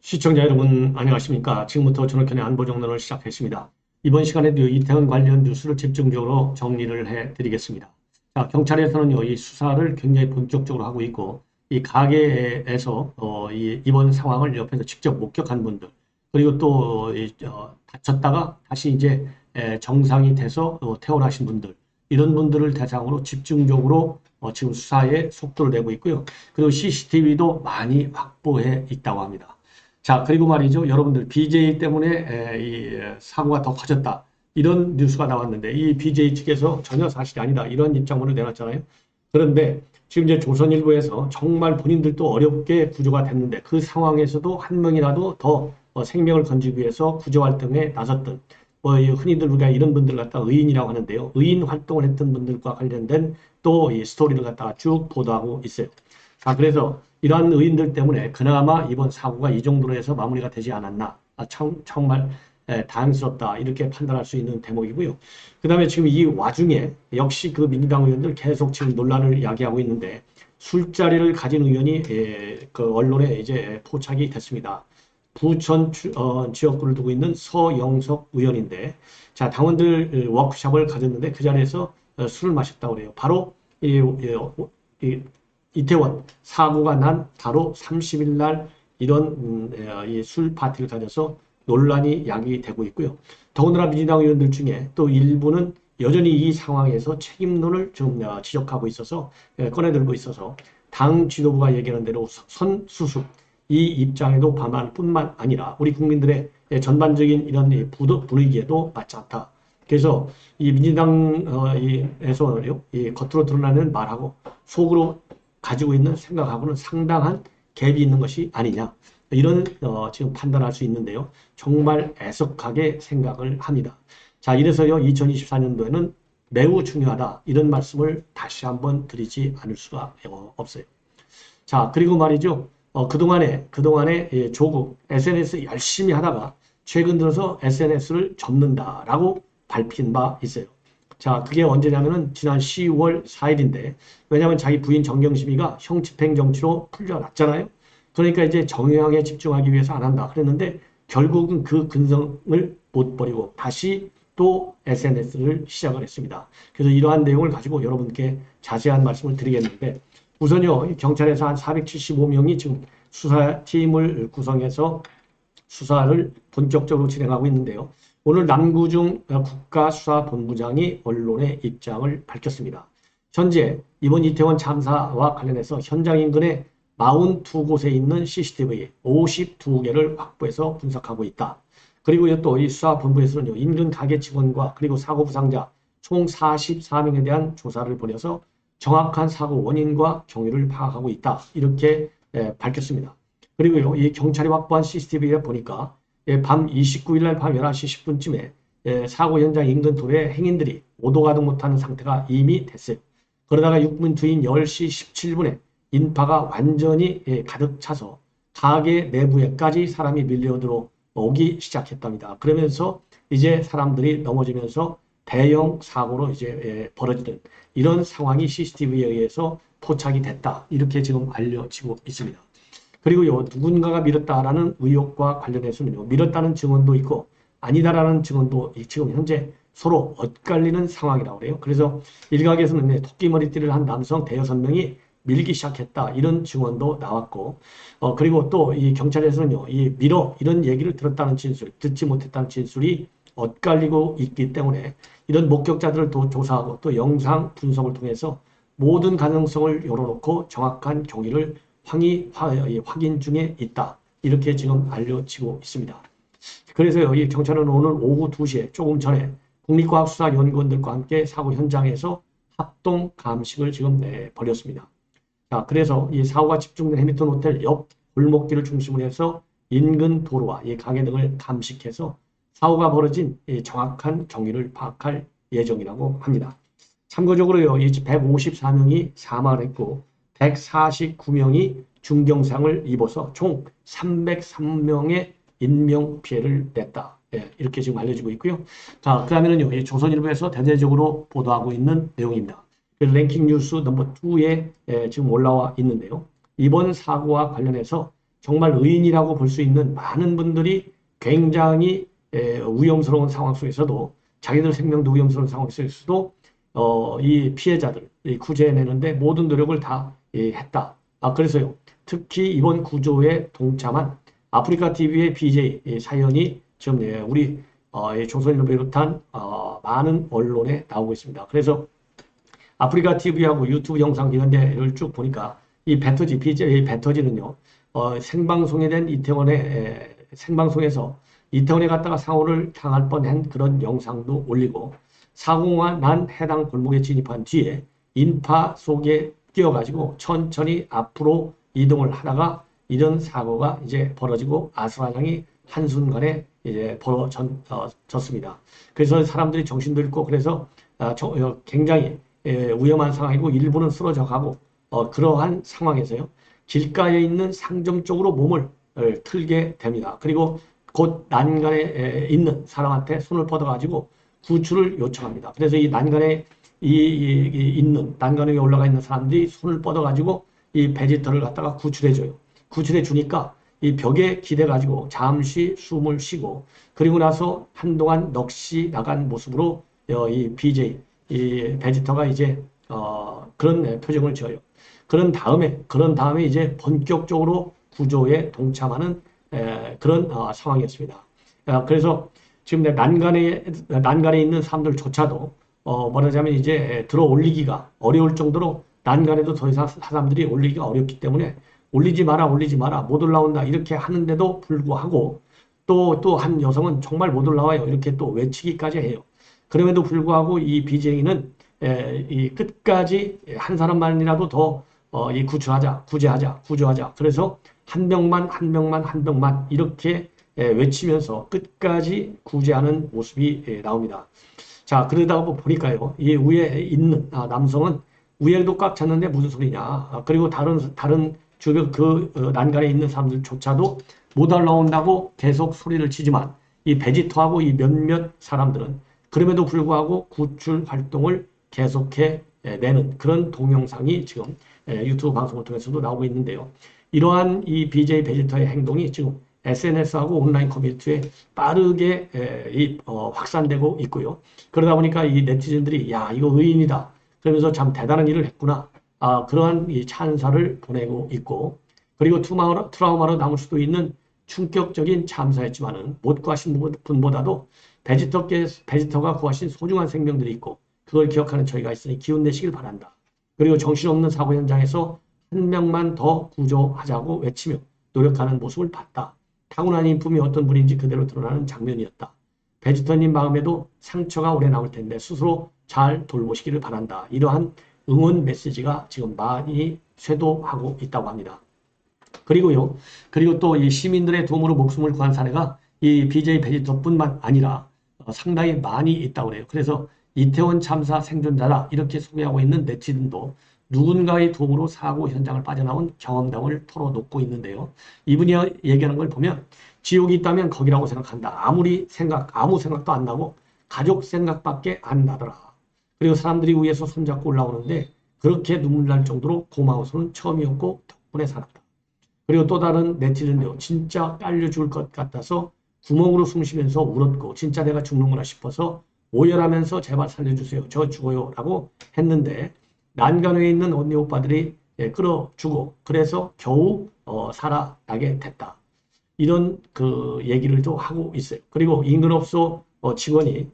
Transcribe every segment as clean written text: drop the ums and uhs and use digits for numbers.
시청자 여러분 안녕하십니까. 지금부터 전학현의 안보정론을 시작했습니다. 이번 시간에도 이태원 관련 뉴스를 집중적으로 정리를 해드리겠습니다. 자, 경찰에서는요, 이 수사를 굉장히 본격적으로 하고 있고, 이 가게에서 이번 상황을 옆에서 직접 목격한 분들, 그리고 또 다쳤다가 다시 이제 정상이 돼서 퇴원하신 분들, 이런 분들을 대상으로 집중적으로 지금 수사에 속도를 내고 있고요. 그리고 CCTV도 많이 확보해 있다고 합니다. 자, 그리고 말이죠. 여러분들, BJ 때문에 이 사고가 더 커졌다. 이런 뉴스가 나왔는데, 이 BJ 측에서 전혀 사실이 아니다. 이런 입장문을 내놨잖아요. 그런데 지금 이제 조선일보에서 정말 본인들도 어렵게 구조가 됐는데, 그 상황에서도 한 명이라도 더 생명을 건지기 위해서 구조 활동에 나섰던, 흔히들 우리가 이런 분들 갖다 의인이라고 하는데요. 의인 활동을 했던 분들과 관련된 또 이 스토리를 갖다가 쭉 보도하고 있어요. 자, 그래서 이러한 의인들 때문에 그나마 이번 사고가 이 정도로 해서 마무리가 되지 않았나. 정말 다행스럽다. 이렇게 판단할 수 있는 대목이고요. 그 다음에 지금 이 와중에 역시 그 민주당 의원들 계속 지금 논란을 야기하고 있는데 술자리를 가진 의원이 그 언론에 이제 포착이 됐습니다. 부천 지역구를 두고 있는 서영석 의원인데, 자, 당원들 워크숍을 가졌는데 그 자리에서 술을 마셨다고 그래요. 바로 이태원 사고가 난 바로 30일 날 이런 술 파티를 가져서 논란이 야기되고 있고요. 더군다나 민주당 의원들 중에 또 일부는 여전히 이 상황에서 책임론을 좀 지적하고 있어서 꺼내들고 있어서 당 지도부가 얘기하는 대로 선수습 이 입장에도 반할 뿐만 아니라 우리 국민들의 전반적인 이런 분위기에도 맞지 않다. 그래서 이 민주당에서 겉으로 드러나는 말하고 속으로 가지고 있는 생각하고는 상당한 갭이 있는 것이 아니냐. 이런 지금 판단할 수 있는데요. 정말 애석하게 생각을 합니다. 자, 이래서요, 2024년도에는 매우 중요하다. 이런 말씀을 다시 한번 드리지 않을 수가 없어요. 자, 그리고 말이죠. 그동안에 조국 SNS 열심히 하다가 최근 들어서 SNS를 접는다라고 밝힌 바 있어요. 자, 그게 언제냐면은 지난 10월 4일인데, 왜냐하면 자기 부인 정경심이가 형 집행 정치로 풀려났잖아요. 그러니까 이제 정의당에 집중하기 위해서 안 한다 그랬는데 결국은 그 근성을 못 버리고 다시 또 SNS를 시작을 했습니다. 그래서 이러한 내용을 가지고 여러분께 자세한 말씀을 드리겠는데, 우선요, 경찰에서 한 475명이 지금 수사팀을 구성해서 수사를 본격적으로 진행하고 있는데요. 오늘 남구중 국가수사본부장이 언론에 입장을 밝혔습니다. 현재 이번 이태원 참사와 관련해서 현장 인근에 42곳에 있는 CCTV 52개를 확보해서 분석하고 있다. 그리고 또 이 수사본부에서는 인근 가게 직원과 그리고 사고 부상자 총 44명에 대한 조사를 벌여서 정확한 사고 원인과 경위를 파악하고 있다. 이렇게 밝혔습니다. 그리고요, 이 경찰이 확보한 CCTV에 보니까 밤 29일 날 밤 11시 10분쯤에 사고 현장 인근 도로에 행인들이 오도 가도 못하는 상태가 이미 됐어요. 그러다가 6분 뒤인 10시 17분에 인파가 완전히 가득 차서 가게 내부에까지 사람이 밀려들어 오기 시작했답니다. 그러면서 이제 사람들이 넘어지면서 대형 사고로 이제 벌어지는 이런 상황이 CCTV에 의해서 포착이 됐다. 이렇게 지금 알려지고 있습니다. 그리고요, 누군가가 밀었다라는 의혹과 관련해서는요, 밀었다는 증언도 있고 아니다라는 증언도 지금 현재 서로 엇갈리는 상황이라고 그래요. 그래서 일각에서는 토끼 머리띠를 한 남성 대여섯 명이 밀기 시작했다 이런 증언도 나왔고, 그리고 또 이 경찰에서는요, 이런 얘기를 들었다는 진술, 듣지 못했다는 진술이 엇갈리고 있기 때문에 이런 목격자들을 또 조사하고 또 영상 분석을 통해서 모든 가능성을 열어놓고 정확한 경위를 확인 중에 있다. 이렇게 지금 알려지고 있습니다. 그래서요, 이 경찰은 오늘 오후 2시에 조금 전에 국립과학수사연구원들과 함께 사고 현장에서 합동 감식을 지금 벌였습니다. 자, 그래서 이 사고가 집중된 해밀턴 호텔 옆 골목길을 중심으로 해서 인근 도로와 이 가게 등을 감식해서 사고가 벌어진 이 정확한 경위를 파악할 예정이라고 합니다. 참고적으로요, 이 154명이 사망을 했고 149명이 중경상을 입어서 총 303명의 인명피해를 냈다. 이렇게 지금 알려지고 있고요. 자, 그 다음에는요, 이 조선일보에서 대대적으로 보도하고 있는 내용입니다. 랭킹 뉴스 넘버 2에 지금 올라와 있는데요. 이번 사고와 관련해서 정말 의인이라고 볼 수 있는 많은 분들이 굉장히 위험스러운 상황 속에서도 자기들 생명도 위험스러운 상황 속에서도 이 피해자들 구제해내는데 모든 노력을 다 했다. 그래서요. 특히 이번 구조에 동참한 아프리카 TV의 BJ 사연이 지금 우리 조선일보 비롯한 많은 언론에 나오고 있습니다. 그래서 아프리카 TV하고 유튜브 영상 이런 데를 쭉 보니까 이 배터지, BJ 배터지는요, 생방송에 된 이태원의 생방송에서 이태원에 갔다가 사고를 당할 뻔한 그런 영상도 올리고 사고가 난 해당 골목에 진입한 뒤에 인파 속에 뛰어가지고 천천히 앞으로 이동을 하다가 이런 사고가 이제 벌어지고 아수라장이 한순간에 이제 벌어졌습니다. 그래서 사람들이 정신도 잃고 그래서 굉장히 위험한 상황이고 일부는 쓰러져 가고 그러한 상황에서요. 길가에 있는 상점 쪽으로 몸을 틀게 됩니다. 그리고 곧 난간에 있는 사람한테 손을 뻗어가지고 구출을 요청합니다. 그래서 이 난간에 있는 난간 위에 올라가 있는 사람들이 손을 뻗어가지고 이 베지터를 갖다가 구출해줘요. 구출해 주니까 이 벽에 기대가지고 잠시 숨을 쉬고 그리고 나서 한동안 넋이 나간 모습으로 이 BJ 이 베지터가 이제 그런 표정을 지어요. 그런 다음에 이제 본격적으로 구조에 동참하는 그런 상황이었습니다. 그래서 지금 난간에 있는 사람들조차도 말하자면 이제 들어 올리기가 어려울 정도로 난간에도 더 이상 사람들이 올리기가 어렵기 때문에 올리지 마라 못 올라온다 이렇게 하는데도 불구하고 또 한 여성은 정말 못 올라와요 이렇게 또 외치기까지 해요. 그럼에도 불구하고 이 BJ는 이 끝까지 한 사람만이라도 더 이 구조하자. 그래서 한 명만 이렇게 외치면서 끝까지 구제하는 모습이 나옵니다. 자, 그러다가 보니까요, 이 위에 있는 남성은 위에도 꽉 찼는데 무슨 소리냐. 그리고 다른 주변 난간에 있는 사람들조차도 못 올라온다고 계속 소리를 치지만 이 베지터하고 이 몇몇 사람들은 그럼에도 불구하고 구출 활동을 계속해 내는 그런 동영상이 지금 유튜브 방송을 통해서도 나오고 있는데요. 이러한 이 BJ 베지터의 행동이 지금 SNS하고 온라인 커뮤니티에 빠르게 확산되고 있고요. 그러다 보니까 이 네티즌들이 야 이거 의인이다. 그러면서 참 대단한 일을 했구나. 그러한 이 찬사를 보내고 있고 그리고 트라우마로 남을 수도 있는 충격적인 참사였지만은 못 구하신 분보다도 베지터가 구하신 소중한 생명들이 있고 그걸 기억하는 저희가 있으니 기운 내시길 바란다. 그리고 정신없는 사고 현장에서 한 명만 더 구조하자고 외치며 노력하는 모습을 봤다. 타고난 인품이 어떤 분인지 그대로 드러나는 장면이었다. 베지터님 마음에도 상처가 오래 남을 텐데 스스로 잘 돌보시기를 바란다. 이러한 응원 메시지가 지금 많이 쇄도하고 있다고 합니다. 그리고 또 이 시민들의 도움으로 목숨을 구한 사례가 이 BJ 베지터뿐만 아니라 상당히 많이 있다고 그래요. 그래서 이태원 참사 생존자다 이렇게 소개하고 있는 네티즌도 누군가의 도움으로 사고 현장을 빠져나온 경험담을 털어놓고 있는데요. 이분이 얘기하는 걸 보면 지옥이 있다면 거기라고 생각한다. 아무 생각도 안 나고 가족 생각밖에 안 나더라. 그리고 사람들이 위에서 손잡고 올라오는데 그렇게 눈물 날 정도로 고마워서는 처음이었고 덕분에 살았다. 그리고 또 다른 네티즌도 진짜 깔려 죽을 것 같아서 구멍으로 숨 쉬면서 울었고 진짜 내가 죽는구나 싶어서 오열하면서 제발 살려주세요. 저 죽어요. 라고 했는데 난간 위에 있는 언니 오빠들이 끌어주고 그래서 겨우 살아나게 됐다. 이런 그 얘기를 또 하고 있어요. 그리고 인근업소 직원이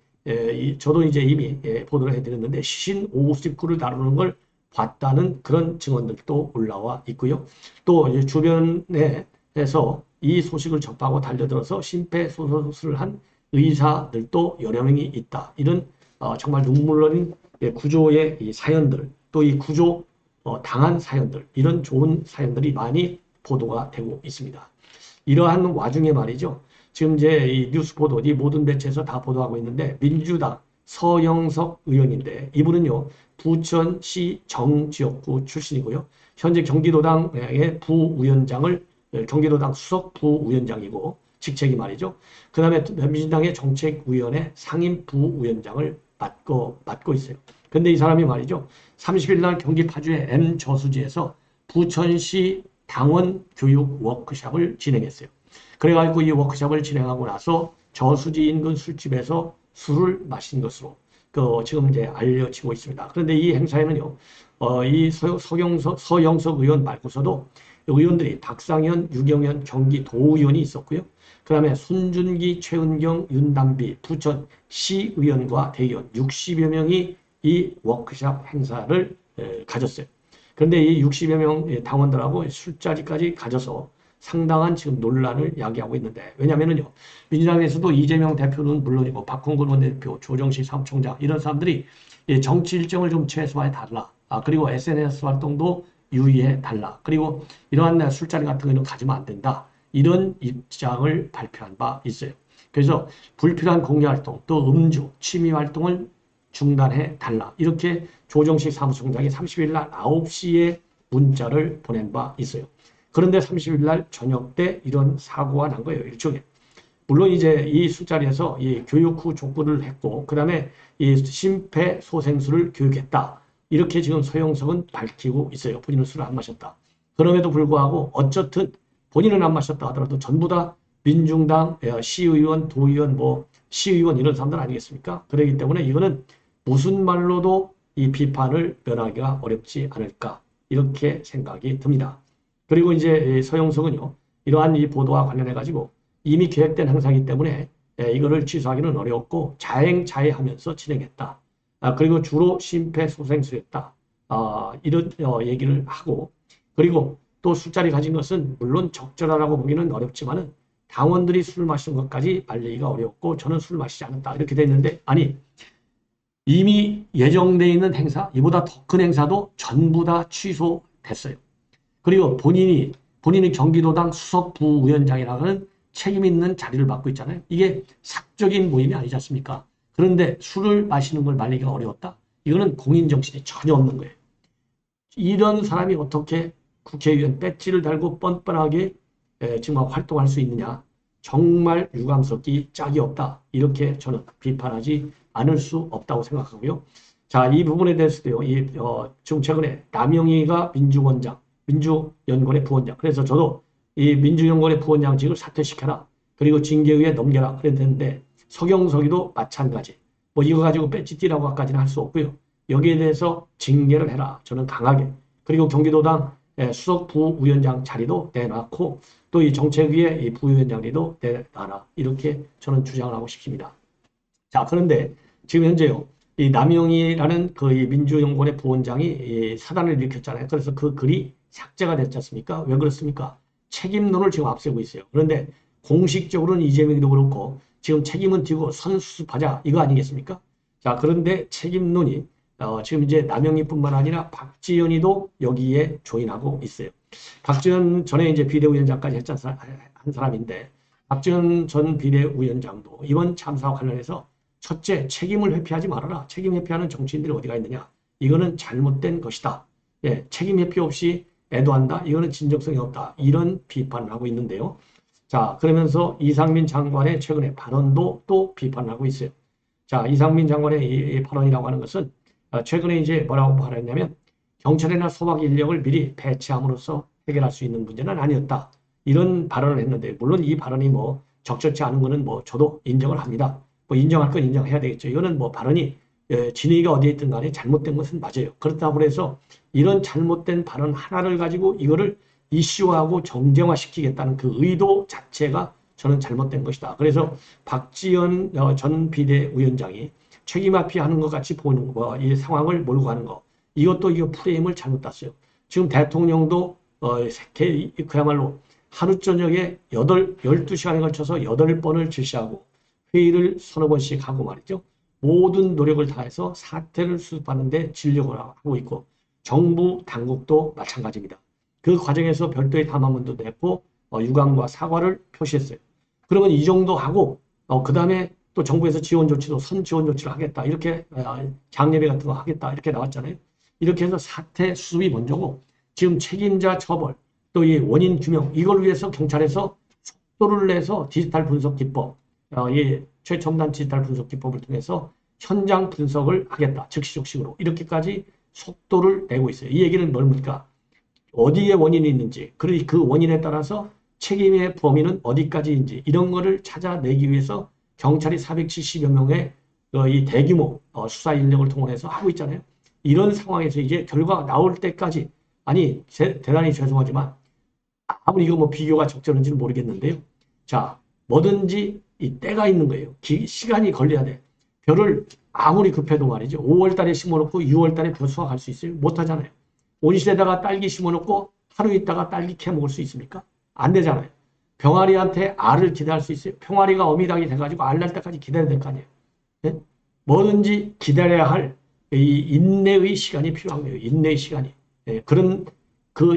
저도 이제 이미 보도를 해드렸는데 시신 59를 다루는 걸 봤다는 그런 증언들도 올라와 있고요. 또 이제 주변에서 이 소식을 접하고 달려들어서 심폐소생술을 한 의사들도 여러 명이 있다. 이런 정말 눈물 어린 구조의 이 사연들, 또 이 구조 당한 사연들, 이런 좋은 사연들이 많이 보도가 되고 있습니다. 이러한 와중에 말이죠. 지금 이제 이 뉴스 보도, 이 모든 매체에서 다 보도하고 있는데 민주당 서영석 의원인데 이분은요 부천시 정지역구 출신이고요. 현재 경기도당의 경기도당 수석 부위원장이고 직책이 말이죠. 그 다음에 민주당의 정책위원회 상임 부위원장을 맡고 있어요. 근데 이 사람이 말이죠. 30일 날 경기 파주의 M저수지에서 부천시 당원 교육 워크숍을 진행했어요. 그래가지고 이 워크숍을 진행하고 나서 저수지 인근 술집에서 술을 마신 것으로 지금 이제 알려지고 있습니다. 그런데 이 행사에는요, 이 서영석 의원 말고서도 의원들이 박상현, 유경현 경기도의원이 있었고요. 그 다음에 손준기, 최은경, 윤담비 부천 시의원과 대의원 60여 명이 이 워크숍 행사를 가졌어요. 그런데 이 60여 명 당원들하고 술자리까지 가져서 상당한 지금 논란을 야기하고 있는데, 왜냐면은요, 민주당에서도 이재명 대표는 물론이고 박홍근 원내대표, 조정식 사무총장 이런 사람들이 정치 일정을 좀 최소화해 달라. 그리고 SNS 활동도 유의해 달라. 그리고 이러한 술자리 같은 거는 가지면 안 된다. 이런 입장을 발표한 바 있어요. 그래서 불필요한 공개 활동, 또 음주, 취미 활동을 중단해 달라. 이렇게 조정식 사무총장이 30일 날 9시에 문자를 보낸 바 있어요. 그런데 30일 날 저녁 때 이런 사고가 난 거예요. 일종의. 물론 이제 이 술자리에서 이 교육 후 족구를 했고, 그 다음에 이 심폐소생술을 교육했다. 이렇게 지금 서영석은 밝히고 있어요. 본인은 술을 안 마셨다. 그럼에도 불구하고 어쨌든 본인은 안 마셨다 하더라도 전부 다 민중당 시의원, 도의원, 시의원 이런 사람들 아니겠습니까? 그렇기 때문에 이거는 무슨 말로도 이 비판을 면하기가 어렵지 않을까, 이렇게 생각이 듭니다. 그리고 이제 서영석은요, 이러한 이 보도와 관련해 가지고 이미 계획된 행사이기 때문에 이거를 취소하기는 어려웠고 자행자해하면서 진행했다. 그리고 주로 심폐소생술했다. 이런 얘기를 하고, 그리고 또 술자리 가진 것은 물론 적절하다고 보기는 어렵지만은 당원들이 술 마시는 것까지 알리기가 어렵고 저는 술 마시지 않았다. 이렇게 돼 있는데, 아니, 이미 예정되어 있는 행사, 이보다 더 큰 행사도 전부 다 취소됐어요. 그리고 본인이 경기도당 수석 부위원장이라는 책임 있는 자리를 맡고 있잖아요. 이게 사적인 모임이 아니지 않습니까? 그런데 술을 마시는 걸 말리기가 어려웠다? 이거는 공인정신이 전혀 없는 거예요. 이런 사람이 어떻게 국회의원 배지를 달고 뻔뻔하게 정말 활동할 수 있느냐? 정말 유감스럽기 짝이 없다. 이렇게 저는 비판하지 않을 수 없다고 생각하고요. 자, 이 부분에 대해서도요, 지금 최근에 남영희가 민주연구원의 부원장. 그래서 저도 이 민주연구원의 부원장직을 사퇴시켜라. 그리고 징계위에 넘겨라. 그랬는데 서경석이도 마찬가지. 이거 가지고 배지 띄라고 까지는 할 수 없고요. 여기에 대해서 징계를 해라. 저는 강하게. 그리고 경기도당 수석 부위원장 자리도 내놨고 또 이 정책위의 이 부위원장리도 내놔라. 이렇게 저는 주장을 하고 싶습니다. 자, 그런데 지금 현재요, 이 남영희라는 이 민주연구원의 부원장이 이 사단을 일으켰잖아요. 그래서 그 글이 삭제가 됐지 않습니까? 왜 그렇습니까? 책임론을 지금 앞세우고 있어요. 그런데 공식적으로는 이재명도 그렇고 지금 책임은 지고 선수습하자 이거 아니겠습니까? 자, 그런데 책임론이 지금 이제 남영희뿐만 아니라 박지원이도 여기에 조인하고 있어요. 박지원 전에 이제 비대위원장까지 한 사람인데, 박지원 전 비대위원장도 이번 참사와 관련해서 첫째, 책임을 회피하지 말아라. 책임 회피하는 정치인들이 어디가 있느냐. 이거는 잘못된 것이다. 책임 회피 없이 애도한다. 이거는 진정성이 없다. 이런 비판을 하고 있는데요. 자, 그러면서 이상민 장관의 최근의 발언도 또 비판을 하고 있어요. 자, 이상민 장관의 이 발언이라고 하는 것은 최근에 이제 뭐라고 발언했냐면 경찰이나 소방 인력을 미리 배치함으로써 해결할 수 있는 문제는 아니었다. 이런 발언을 했는데, 물론 이 발언이 적절치 않은 거는 저도 인정을 합니다. 인정할 건 인정해야 되겠죠. 이거는 발언이 진위가 어디에 있든 간에 잘못된 것은 맞아요. 그렇다고 해서 이런 잘못된 발언 하나를 가지고 이거를 이슈화하고 정쟁화시키겠다는 그 의도 자체가 저는 잘못된 것이다. 그래서 박지원 전 비대위원장이 책임 회피하는 것 같이 보는 거, 이 상황을 몰고 가는 거, 이것도 이거 프레임을 잘못 땄어요. 지금 대통령도 그야말로 하루 저녁에 12시간에 걸쳐서 8번을 실시하고 회의를 서너 번씩 하고 말이죠. 모든 노력을 다해서 사태를 수습하는 데 진력을 하고 있고 정부 당국도 마찬가지입니다. 그 과정에서 별도의 담화문도 냈고 유감과 사과를 표시했어요. 그러면 이 정도 하고 그 다음에 또 정부에서 지원 조치도 선지원 조치를 하겠다. 이렇게 장례배 같은 거 하겠다. 이렇게 나왔잖아요. 이렇게 해서 사태 수습이 먼저고 지금 책임자 처벌 또 이 원인 규명 이걸 위해서 경찰에서 속도를 내서 디지털 분석 기법 이 최첨단 디지털 분석 기법을 통해서 현장 분석을 하겠다. 즉시 적식으로 이렇게까지 속도를 내고 있어요. 이 얘기는 뭡니까? 어디에 원인이 있는지, 그리고 그 원인에 따라서 책임의 범위는 어디까지인지 이런 거를 찾아내기 위해서 경찰이 470여 명의 이 대규모 수사 인력을 동원해서 하고 있잖아요. 이런 상황에서 이제 결과가 나올 때까지 아니 대단히 죄송하지만 아무리 이거 뭐 비교가 적절한지는 모르겠는데요. 자, 뭐든지 이 때가 있는 거예요. 시간이 걸려야 돼. 벼를 아무리 급해도 말이죠. 5월 달에 심어놓고 6월 달에 벼 수확할 수 있어요? 못하잖아요. 온실에다가 딸기 심어놓고 하루 있다가 딸기 캐 먹을 수 있습니까? 안 되잖아요. 병아리한테 알을 기대할 수 있어요? 병아리가 어미닭이 돼가지고 알 날 때까지 기다려야 될 거 아니에요. 네? 뭐든지 기다려야 할 이 인내의 시간이 필요한 거예요. 인내의 시간이. 예, 그런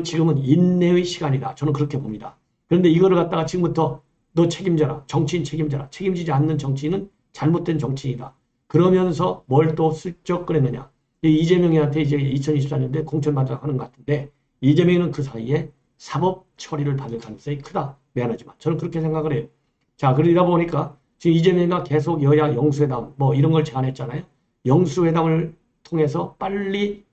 지금은 인내의 시간이다. 저는 그렇게 봅니다. 그런데 이거를 갖다가 지금부터 너 책임져라. 정치인 책임져라. 책임지지 않는 정치인은 잘못된 정치인이다. 그러면서 뭘 또 슬쩍 꺼냈느냐. 이재명이한테 이제 2024년도에 공천받아 하는 것 같은데 이재명은 그 사이에 사법 처리를 받을 가능성이 크다. 미안하지만 저는 그렇게 생각을 해요. 자, 그러다 보니까 지금 이재명이가 계속 여야 영수회담 뭐 이런 걸 제안했잖아요. 영수회담을 통해서 빨리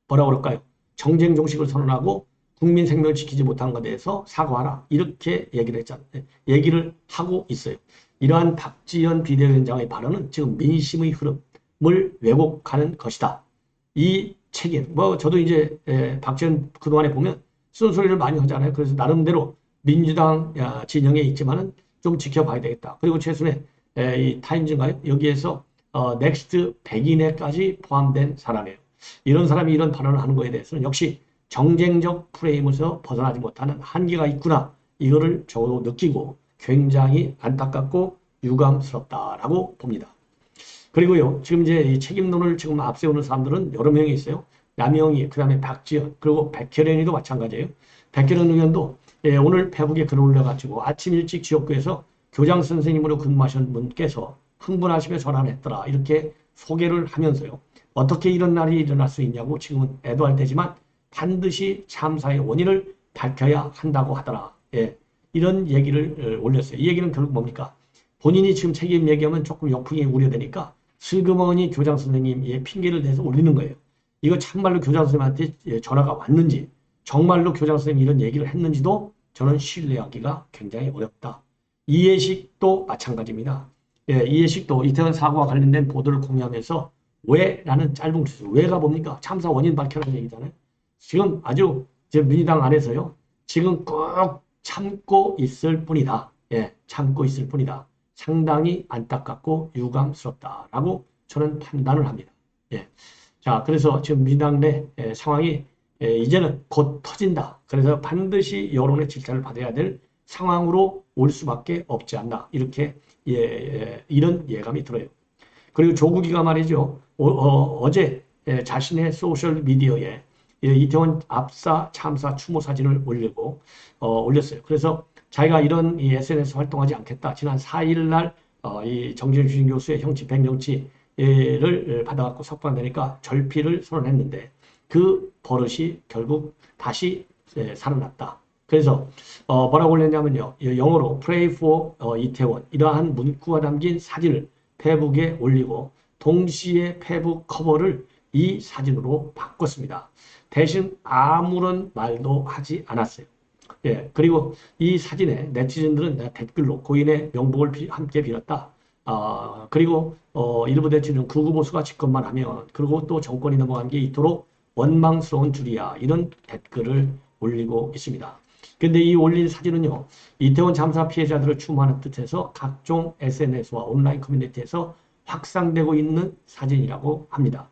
뭐라 그럴까요? 정쟁 종식을 선언하고 국민 생명을 지키지 못한 것에 대해서 사과하라. 이렇게 얘기를 했잖아요. 얘기를 하고 있어요. 이러한 박지원 비대위원장의 발언은 지금 민심의 흐름을 왜곡하는 것이다. 이 책임, 뭐 저도 이제 박지원 그동안에 보면 쓴소리를 많이 하잖아요. 그래서 나름대로 민주당 진영에 있지만은 좀 지켜봐야 되겠다. 그리고 최순의 이 타임즈인가요? 여기에서 넥스트 100인에까지 포함된 사람이에요. 이런 사람이 이런 발언을 하는 거에 대해서는 역시 정쟁적 프레임에서 벗어나지 못하는 한계가 있구나. 이거를 저도 느끼고 굉장히 안타깝고 유감스럽다라고 봅니다. 그리고요, 지금 이제 이 책임론을 지금 앞세우는 사람들은 여러 명이 있어요. 남영희, 그 다음에 박지원, 그리고 백혜련이도 마찬가지예요. 백혜련 의원도 오늘 페북에 글을 올려가지고 아침 일찍 지역구에서 교장 선생님으로 근무하신 분께서 흥분하시며 전화를 했더라. 이렇게 소개를 하면서요. 어떻게 이런 날이 일어날 수 있냐고 지금은 애도할 때지만 반드시 참사의 원인을 밝혀야 한다고 하더라. 예, 이런 얘기를 올렸어요. 이 얘기는 결국 뭡니까? 본인이 지금 책임 얘기하면 조금 역풍이 우려되니까 슬그머니 교장 선생님의 핑계를 대서 올리는 거예요. 이거 참말로 교장 선생님한테 전화가 왔는지 정말로 교장 선생님이 이런 얘기를 했는지도 저는 신뢰하기가 굉장히 어렵다. 이해식도 마찬가지입니다. 예, 이해식도 이태원 사고와 관련된 보도를 공유하면서 왜? 라는 짧은 글쓰 왜가 뭡니까? 참사 원인 밝혀라는 얘기잖아요. 지금 아주 제 민주당 안에서요. 지금 꼭 참고 있을 뿐이다. 예, 참고 있을 뿐이다. 상당히 안타깝고 유감스럽다라고 저는 판단을 합니다. 예. 자, 그래서 지금 민주당 내 상황이 이제는 곧 터진다. 그래서 반드시 여론의 질타를 받아야 될 상황으로 올 수밖에 없지 않나. 이렇게 이런 예감이 들어요. 그리고 조국이가 말이죠. 어제 자신의 소셜 미디어에 이태원 압사 참사 추모 사진을 올렸어요. 그래서 자기가 이런 SNS 활동하지 않겠다. 지난 4일 날 이 정진준 교수의 형치 백령치를 받아갖고 석방되니까 절필을 선언했는데 그 버릇이 결국 다시 살아났다. 그래서 뭐라고 올렸냐면요. 영어로 Pray for 이태원 이러한 문구가 담긴 사진을 페북에 올리고 동시에 페북 커버를 이 사진으로 바꿨습니다. 대신 아무런 말도 하지 않았어요. 예, 그리고 이 사진에 네티즌들은 댓글로 고인의 명복을 함께 빌었다. 그리고 일부 네티즌은 극우보수가 집권만 하면 그리고 또 정권이 넘어간 게 이토록 원망스러운 줄이야. 이런 댓글을 올리고 있습니다. 근데 이 올린 사진은요. 이태원 참사 피해자들을 추모하는 뜻에서 각종 SNS와 온라인 커뮤니티에서 확산되고 있는 사진이라고 합니다.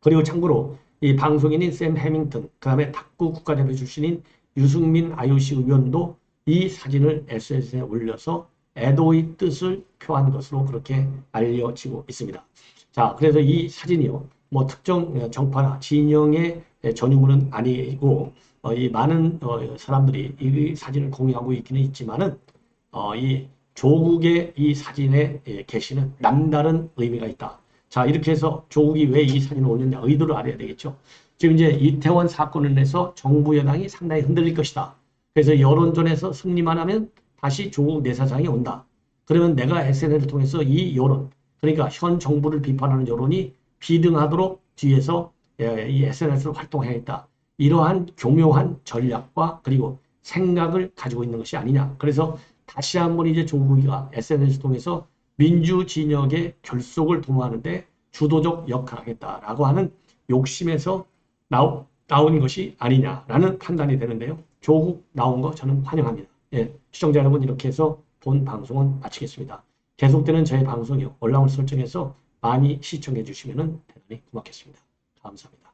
그리고 참고로 이 방송인인 샘 해밍턴, 그 다음에 탁구 국가대표 출신인 유승민 IOC 의원도 이 사진을 SNS에 올려서 애도의 뜻을 표한 것으로 그렇게 알려지고 있습니다. 자, 그래서 이 사진이요. 뭐 특정 정파나 진영의 전유물은 아니고 이 많은 사람들이 이 사진을 공유하고 있기는 있지만은 이 조국의 이 사진의 게시는 남다른 의미가 있다. 자, 이렇게 해서 조국이 왜 이 사진을 올렸냐 의도를 알아야 되겠죠. 지금 이제 이태원 사건을 인해서 정부 여당이 상당히 흔들릴 것이다. 그래서 여론전에서 승리만 하면 다시 조국 내사장이 온다. 그러면 내가 SNS를 통해서 이 여론, 그러니까 현 정부를 비판하는 여론이 비등하도록 뒤에서 이 SNS를 활동해야겠다. 이러한 교묘한 전략과 그리고 생각을 가지고 있는 것이 아니냐. 그래서 다시 한번 이제 조국이가 SNS 통해서 민주 진영의 결속을 도모하는데 주도적 역할을 하겠다라고 하는 욕심에서 나온 것이 아니냐라는 판단이 되는데요. 조국 나온 거 저는 환영합니다. 예, 시청자 여러분 이렇게 해서 본 방송은 마치겠습니다. 계속되는 저의 방송이요. 올라올 설정해서 많이 시청해 주시면 대단히 고맙겠습니다. 감사합니다.